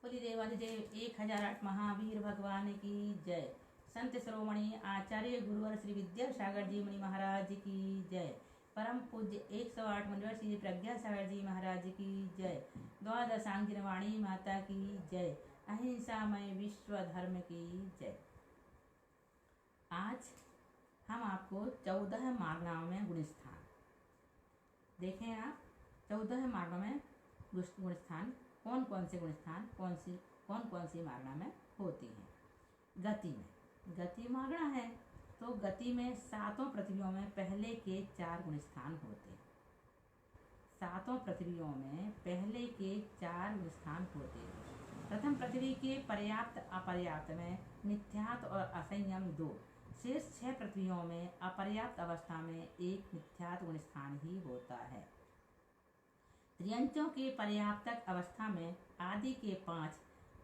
बोली देवाधिदेव 1008 महावीर भगवान की जय। संत शिरोमणि आचार्य गुरुवर श्री विद्यासागर जी मुनि महाराज की जय। परम पूज्य 108 मुनिवर श्री प्रज्ञासागर जी महाराज की जय। द्वादशांगिन वाणी माता की जय। अहिंसामय विश्व धर्म की जय। आज हम आपको 14 मार्गनामों में गुणस्थान देखें। आप 14 मार्गों में गुणस्थान कौन कौन से गुणस्थान कौन कौन सी मार्गना में होती हैं। गति मार्गना है तो गति में 7 पृथ्वियों में पहले के 4 गुणस्थान होते हैं। 7 पृथ्वियों में पहले के 4 गुणस्थान होते हैं। प्रथम पृथ्वी के पर्याप्त अपर्याप्त में मिथ्यात्व और असंयम 2। शेष 6 पृथ्वियों में अपर्याप्त अवस्था में 1 मिथ्यात्व गुणस्थान ही होता है। त्रियंचों के पर्याप्त अवस्था में आदि के 5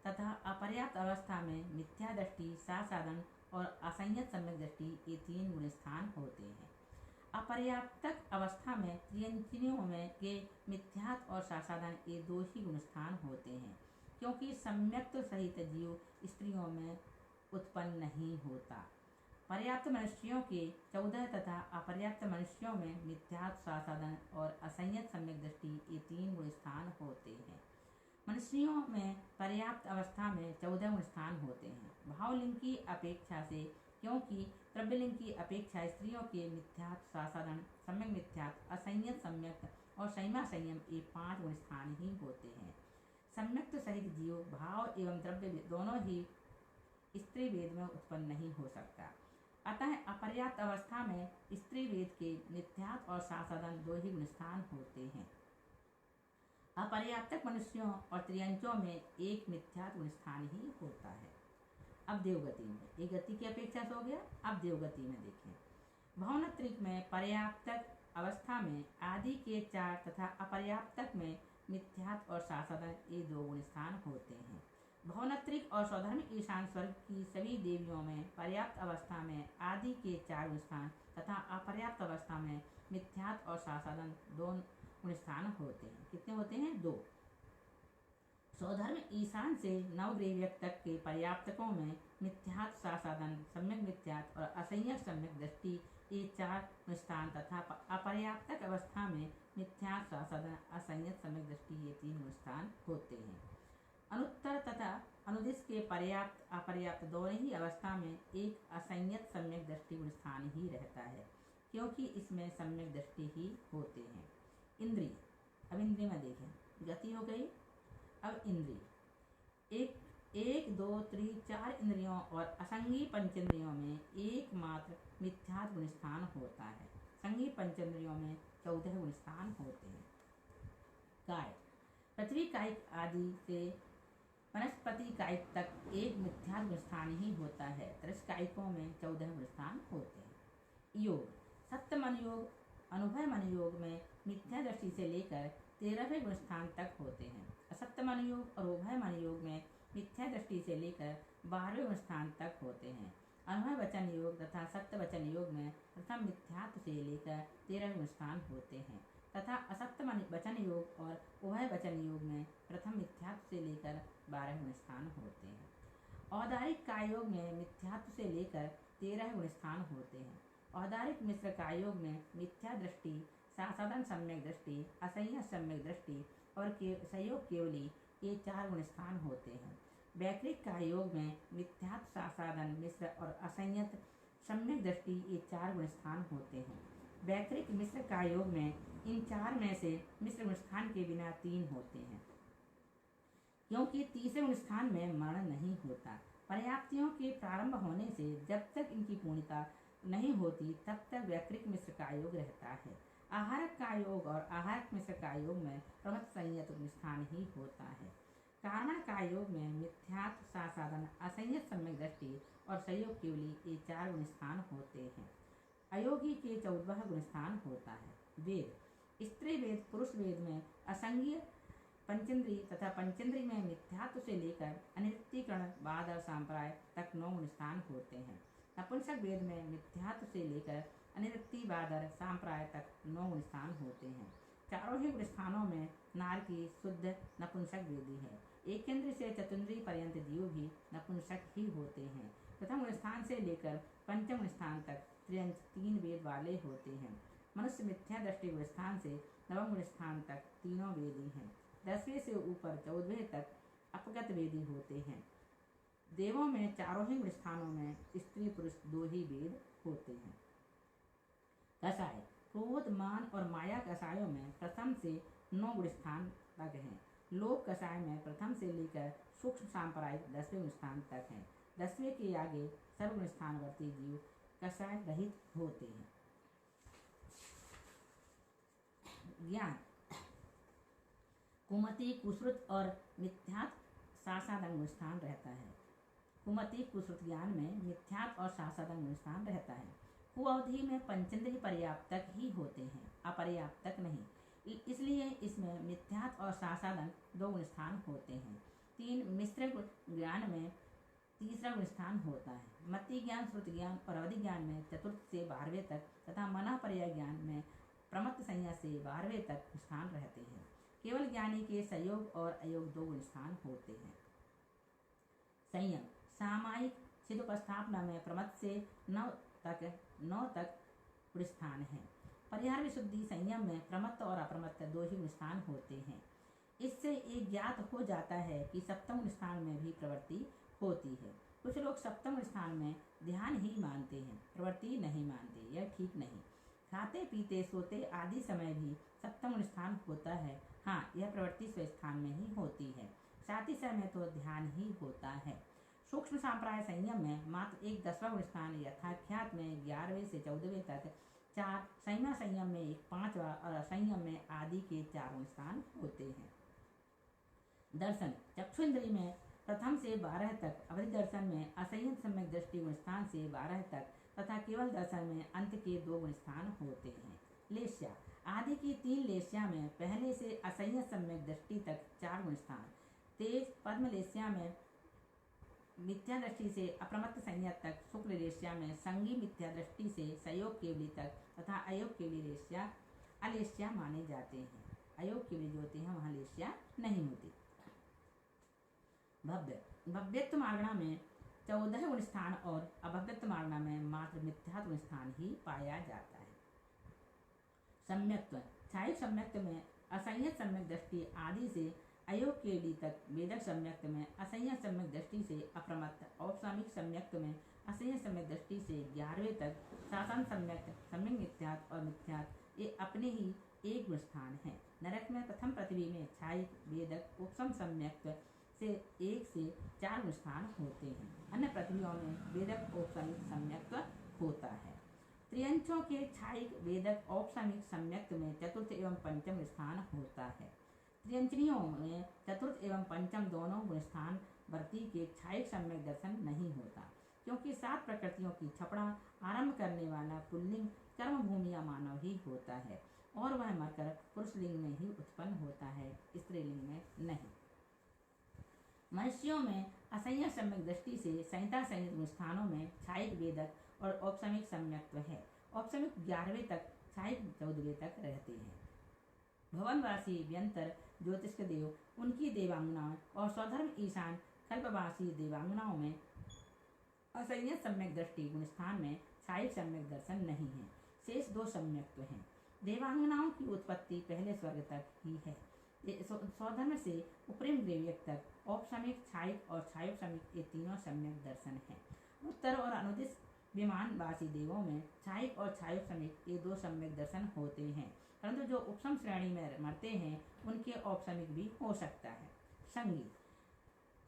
तथा अपर्याप्त अवस्था में मिथ्या दृष्टि, सासाधन और असंयत सम्यक दृष्टि ये 3 गुणस्थान होते हैं। अपर्याप्त अवस्था में त्रियंचियों में के मिथ्यात्व और सासाधन ये 2 ही गुणस्थान होते हैं, क्योंकि सम्यक्त सहित जीव स्त्रियों में उत्पन्न नहीं होता। पर्याप्त मनुष्यों के 14 तथा अपर्याप्त मनुष्यों में मिथ्यात्व, सासाधन और असंयत सम्यक दृष्टि ये 3 गुणस्थान होते हैं। मनुष्यों में पर्याप्त अवस्था में 14 गुणस्थान होते हैं भावलिंग की अपेक्षा से, क्योंकि द्रव्यलिंग की अपेक्षा स्त्रियों के मिथ्यात्व, सासाधन, सम्यक मिथ्यात्व, असंयत सम्यक और संयमा संयम ये 5 गुणस्थान ही होते हैं। सम्यक्त सहित जीव भाव एवं द्रव्य दोनों ही स्त्री वेद में उत्पन्न नहीं हो सकता। अतः अपर्याप्त अवस्था में स्त्री वेद के मिथ्यात्व और सासाधन 2 ही गुणस्थान होते हैं। अपर्याप्त मनुष्यों और त्रियंचों में 1 मिथ्यात्व गुणस्थान ही होता है। अब देवगति में एक गति की अपेक्षा से हो गया। अब देवगति में देखें। भवनत्रिक में पर्याप्त अवस्था में आदि के 4 तथा अपर्याप्तक में मिथ्यात्व और सासाधन ये 2 गुणस्थान होते हैं। भवनत्रिक और स्वधर्म ईशान स्वर्ग की सभी देवियों में पर्याप्त अवस्था में आदि के 4 गुणस्थान तथा अपर्याप्त अवस्था में मिथ्यात्व और सासाधन 2 गुणस्थान होते हैं। कितने होते हैं? 2। स्वधर्म ईशान से नवग्रह तक के पर्याप्तकों में मिथ्यात्व, सासाधन, सम्यक मिथ्यात्व और असंयत सम्यक दृष्टि ये 4 गुणस्थान तथा अपर्याप्तक अवस्था में मिथ्यात्व, सासाधन, असंयत सम्यक दृष्टि ये 3 गुणस्थान होते हैं। अनुत्तर तथा अनुदिश के पर्याप्त अपर्याप्त दोनों ही अवस्था में 1 असंयत सम्यक दृष्टि गुणस्थान ही रहता है, क्योंकि इसमें सम्यक दृष्टि ही होते हैं। इंद्रिय। अब इंद्रिय में देखें। गति हो गई। अब इंद्रिय 1 2 3 4 इंद्रियों और असंगी पंचेंद्रियों में एकमात्र मिथ्यात्व गुणस्थान होता है। संगी पंचेंद्रियों में 14 गुणस्थान होते हैं। काय। पृथ्वी कायिक आदि से वनस्पति कायिक तक 1 मिथ्यात्व गुणस्थान ही होता है। त्रिशकायिकों में 14 गुणस्थान होते हैं। योग। सप्त मन योग, अनुभव मन योग में मिथ्या दृष्टि से लेकर 13वें गुणस्थान तक होते हैं। असत्य मन योग और उभय मन योग में मिथ्या दृष्टि से लेकर 12वें गुणस्थान तक होते हैं। अनुभव वचन योग तथा सत्य वचन योग में प्रथम मिथ्यात्व से लेकर 13वें गुणस्थान होते हैं तथा असत्य वचन योग और उभय वचन योग में प्रथम मिथ्यात्व से लेकर 12वें गुणस्थान होते हैं। औदारिक काय योग में मिथ्यात्व से लेकर 13 गुणस्थान होते हैं। औदारिक मिश्र काय योग में मिथ्या दृष्टि, सासाधन सम्यक दृष्टि, असंयत सम्यक दृष्टि और संयोग केवली ये 4 गुणस्थान होते हैं। वैकृत काय योग में मिथ्यात्व, सासाधन, मिश्र और असंयत सम्यक दृष्टि ये 4 गुणस्थान होते हैं। वैकृत मिश्र काय योग में इन 4 में से मिश्र गुणस्थान के बिना 3 होते हैं, क्योंकि तीसरे गुणस्थान में मरण नहीं होता। पर्याप्तियों के प्रारंभ होने से जब तक इनकी पूर्णता नहीं होती तब तक वैकृत मिश्र काय योग रहता है। आहारक काय योग और आहारक मिश्र काय योग में प्रमुख संयत गुणस्थान ही होता है। कारण काय योग में मिथ्यात्व, सासाधन, असंयत सम्यक दृष्टि और संयोग केवली ये 4 गुणस्थान होते हैं। अयोगी के 14 गुणस्थान होता है। वेद। स्त्री वेद, पुरुष वेद में असंगीय पंचेंद्री तथा पंचेंद्री में मिथ्यात्व से लेकर अनिवृत्तीकरण बादर सांप्राय तक 9 गुणस्थान होते हैं। नपुंसक वेद में मिथ्यात्व से लेकर अनिवृत्ति बादर सांप्राय तक 9 गुणस्थान होते हैं। चारों ही गुणस्थानों में नार की शुद्ध नपुंसक वेदी है। एक केंद्र से चतुन्द्रीय पर्यंत जीव भी नपुंसक ही होते हैं। प्रथम स्थान से लेकर पंचम स्थान तक त्रियंच 3 वेद वाले होते हैं। मनुष्य मिथ्या दृष्टि स्थान से नवम स्थान तक तीनों वेदी हैं। 10वें से ऊपर 14वें तक अपगत वेदी होते हैं। देवों में चारों ही स्थानों में स्त्री पुरुष 2 ही वेद होते हैं। कषाय क्रोध मान और माया कषायों में प्रथम से 9 गुण स्थान तक हैं। लोक कषाय में प्रथम से लेकर सूक्ष्म सांप्रदायिक 10वें स्थान तक हैं। 10वें के आगे सर्वगुण स्थानवर्ती जीव कषाय रहित होते हैं। ज्ञान कुमति कुश्रुत और मिथ्यात् सासादंग स्थान रहता है। कुमति कुश्रुत ज्ञान में मिथ्यात् और सासादंग स्थान रहता है। कुअवधि में पंचेंद्रिय पर्याप्तक ही होते हैं, अपर्याप्तक नहीं। इसलिए इसमें मिथ्यात् और सासादंग 2 गुण स्थान होते हैं। 3 मिश्र ज्ञान में तीसरा गुण स्थान होता है। मति ज्ञान श्रुत ज्ञान और अवधि ज्ञान में 4 से 12वें तक तथा मना पर्याय ज्ञान में प्रमत्त संज्ञा से 12वें तक स्थान रहते हैं। केवल ज्ञानी के संयोग और अयोग 2 गुण स्थान होते हैं। संयम सामायिक चिदोपस्थापना में प्रमत्त से 9 तक गुण स्थान है। परिहार विशुद्धि संयम में प्रमत्त और अप्रमत्त 2 ही गुण स्थान होते हैं। इससे एक ज्ञात हो जाता है कि सप्तम स्थान में भी प्रवृत्ति होती है। कुछ लोग सप्तम स्थान में ध्यान ही मानते हैं, प्रवृत्ति नहीं मानते। यह ठीक नहीं। खाते पीते सोते आदि समय भी सप्तम स्थान होता है। हाँ, यह प्रवृत्ति स्वस्थान में ही होती है। साथ ही समय तो ध्यान ही होता है। सूक्ष्म सांप्राय संयम में मात्र 1/10वां गुण स्थान, यथाख्यात में 11वें से 14वें तक 4, संयमा संयम में 1/5वां और असंयम में आदि के 4 गुण स्थान होते हैं। दर्शन चक्षु इंद्रिय में प्रथम से 12 तक, अवधि दर्शन में असंयम सम्यक दृष्टि गुण स्थान से 12 तक तथा केवल दर्शन में अंत के 2 गुण स्थान होते हैं। लेस्या आदि की 3 लेस्या में पहले से असंयम सम्यक दृष्टि तक 4 गुण स्थान। तेज पद्म लेस्या में मिथ्या दृष्टि से अप्रमत्त संज्ञा तक, शुक्ल लेस्या में संगी मिथ्या दृष्टि से संयोग केवली तक तथा अयोग केवली लेस्या अलेस्या माने जाते हैं। अयोग केवली जो होते हैं वहाँ लेस्या नहीं होती। भव्य भव्यत्व मार्गणा में 14 गुण स्थान और अभव्यत्व मार्गणा में मात्र मिथ्यात्व गुण स्थान ही पाया जाता है। सम्यक्त्व छायिक सम्यक्त्व में असंयत सम्यक दृष्टि आदि से अयोग केवली तक, वेदक सम्यक्त्व में असंयत सम्यक दृष्टि से अप्रमत्त, औपसामिक सम्यक्त्व में असंयत सम्यक दृष्टि से 11वें तक, शासन सम्यक सम्यक मिथ्यात् और मिथ्यात् ये अपने ही 1 गुण स्थान है। नरक में प्रथम पृथ्वी में छायिक वेदक उपसम सम्यक्त्व से 1 से 4 गुण स्थान होते हैं। अन्य पृथ्वियों में वेदक औपसामिक सम्यक्त्व होता है। त्रियंचों के छायिक वेदक औपसामिक सम्यक्त्व में 4th एवं 5th स्थान होता है। त्रियंचनियों में 4th एवं 5th दोनों गुण स्थान वर्ती के छायिक सम्यक दर्शन नहीं होता, क्योंकि 7 प्रकृतियों की छपड़ा आरंभ करने वाला पुल्लिंग कर्म भूमि या मानव ही होता है और वह मरकर पुरुष लिंग में ही उत्पन्न होता है, स्त्रीलिंग में नहीं। मनुष्यों में असंयत सम्यक दृष्टि से संहिता संहित स्थानों में छायिक वेदक और औपसामिक सम्यक्त्व है। औपसामिक 11वें तक, छायिक 14वें तक रहते हैं। भवनवासी व्यंतर ज्योतिष देव, उनकी देवांगनाओं और स्वधर्म ईशान कल्पवासी देवांगनाओं में असंयत सम्यक दृष्टि गुण स्थान में छायिक सम्यक दर्शन नहीं है। शेष 2 सम्यक्त्व हैं। देवांगनाओं की उत्पत्ति पहले स्वर्ग तक ही है। स्वधर्म से उपरिम देवयक तक औपसामिक, छायिक और छायोपसामिक ये तीनों सम्यक दर्शन हैं। उत्तर और अनुदिश विमानवासी देवों में छायिक और छायोपसामिक ये 2 सम्यक दर्शन होते हैं, परंतु जो उपसम श्रेणी में मरते हैं उनके औपसामिक भी हो सकता है। संगी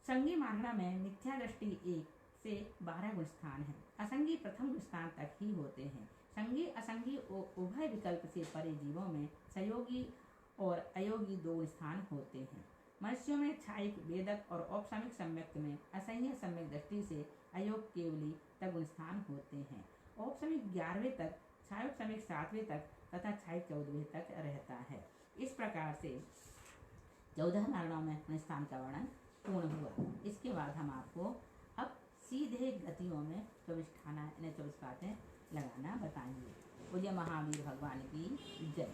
संगी मार्गणा में मिथ्या दृष्टि 1 से 12 गुण स्थान है। असंगी प्रथम गुण स्थान तक ही होते हैं। संगी असंगी उभय विकल्प से परे जीवों में संयोगी और अयोगी 2 गुण स्थान होते हैं। मनुष्यों में छायिक वेदक और औपसामिक सम्यक्त्व में असंयत सम्यक दृष्टि से अयोग केवली तक गुण स्थान होते हैं। औपसामिक 11वें तक, छायोपसामिक 7वें तक तथा छायिक 14वें तक रहता है। इस प्रकार से 14 मार्गणों में गुण स्थान का वर्णन पूर्ण हुआ। इसके बाद हम आपको अब सीधे गतियों में 24 बातें लगाना बताएंगे। पूज्य महावीर भगवान की जय।